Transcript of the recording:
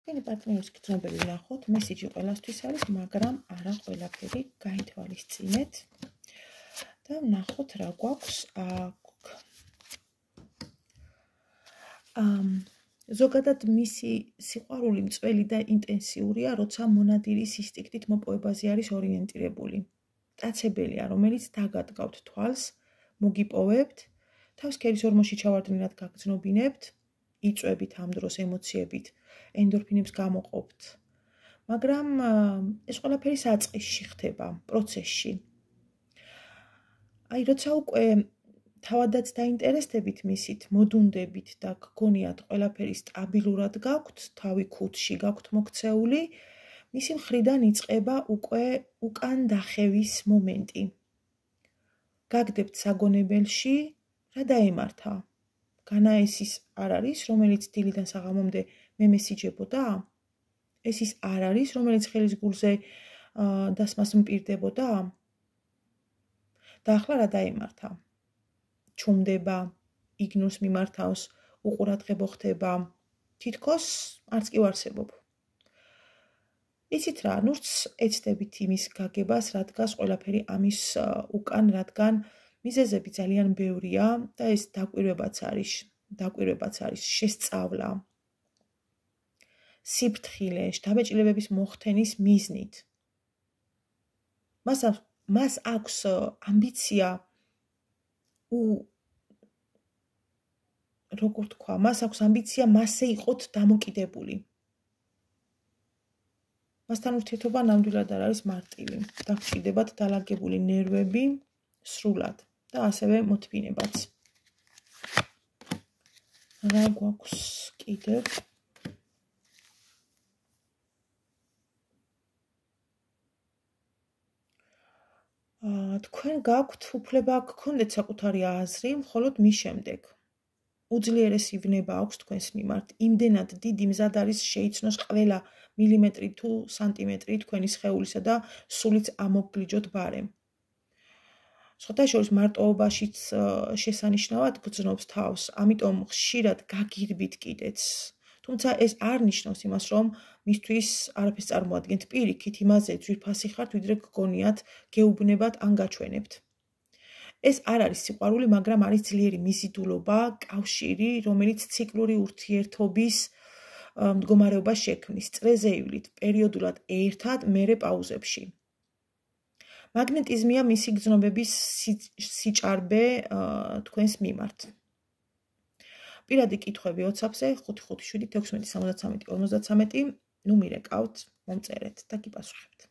თქვენი პარტნიორის გრძნობები ვნახოთ, მესიჯი ყველასთვის არის, მაგრამ არა ყველაფერი გაითვალისწინეთ და ვნახოთ რა გვაქვს აქ. ზოგადად მისი სიყვარული მწველი და ინტენსიურია, როცა მონადირის ინსტინქტით მოპოვებაზე არის ორიენტირებული. მტაცებელია, რომელიც დაგადგავთ თვალს, მოგიპოვებთ, თავს ქერის ორმოში ჩავარდნილად გაგრძნობინებთ, იწვევით ამ დროს ემოციებით, ენდორფინებს გამოყოფთ. მაგრამ ეს ყველაფერი საწყისში ხდება, პროცესში. აი, როცა უკვე თავადაც დაინტერესდებით მისით, მოდუნდებით და გგონიათ ყველაფერი სტაბილურად გაქვთ, თავი ქუდში გაქვთ მოქცეული, მისი მხრიდან იწყება უკვე უკან დახევის მომენტი. გაგდებთ საგონებელში, რა დაემართა? განა ეს ის არ არის, რომელიც დილიდან საღამომდე მე მესიჯებოდა? ეს ის არ არის, რომელიც ხელის გულზე დასმას მპირდებოდა? და ახლა რა დაემართა? ჩუმდება, იგნორს მიმართავს, უყურადღებო ხდება, თითქოს არც კი ვარსებობ. იცით რა, ნურც ეცდებით იმის გაგებას, რა დგას ყველაფერი ამის უკან, რადგან მიზეზები ძალიან ბევრია და ეს დაკვირვებაც არის, შესწავლა, სიფრთხილე, შთაბეჭდილებების მოხდენის მიზნით. მას აქვს ამბიცია როგორ თქვა, მას აქვს ამბიცია მასზე იყოთ დამოკიდებული. მასთან ურთიერთობა ნამდვილად არ არის მარტივი. დაგჭირდებათ დალაგებული ნერვები სრულად და ასევე მოთმინებაც. რა გვაქვს კიდევ? თქვენ გაქვთ უფლება გქონდეთ საკუთარი აზრი, მხოლოდ მის შემდეგ. უძლიერესი ვნება აქვს თქვენს მიმართ, იმდენად დიდი მზად არის შეიცნოს ყველა მილიმეტრი თუ სანტიმეტრი თქვენი სხეულისა და სულიც ამოგგლიჯოთ ბარემ. სხვათა შორის მარტოობაშიც შესანიშნავად გრძნობს თავს, ამიტომ ხშირად გაგირბით კიდეც. თუმცა ეს არ ნიშნავს იმას, რომ მისთვის არაფერს წარმოადგენთ, პირიქით იმაზე ძვირფასი ხართ, ვიდრე გგონიათ, გეუბნებათ ან გაჩვენებთ. ეს არ არის სიყვარული, მაგრამ არის ძლიერი მიზიდულობა, კავშირი, რომელიც ციკლური ურთიერთობის მდგომარეობას შექმნის. წრეზე ივლით, პერიოდულად ერთად, მერე პაუზებში. მაგნეტიზმია მისი გრძნობების სიჭარბე თქვენს მიმართ. პირადი კითხვები WhatsApp-ზე 557 16 73 53, ნუ მირეკავთ, მომწერეთ და გიპასუხებთ.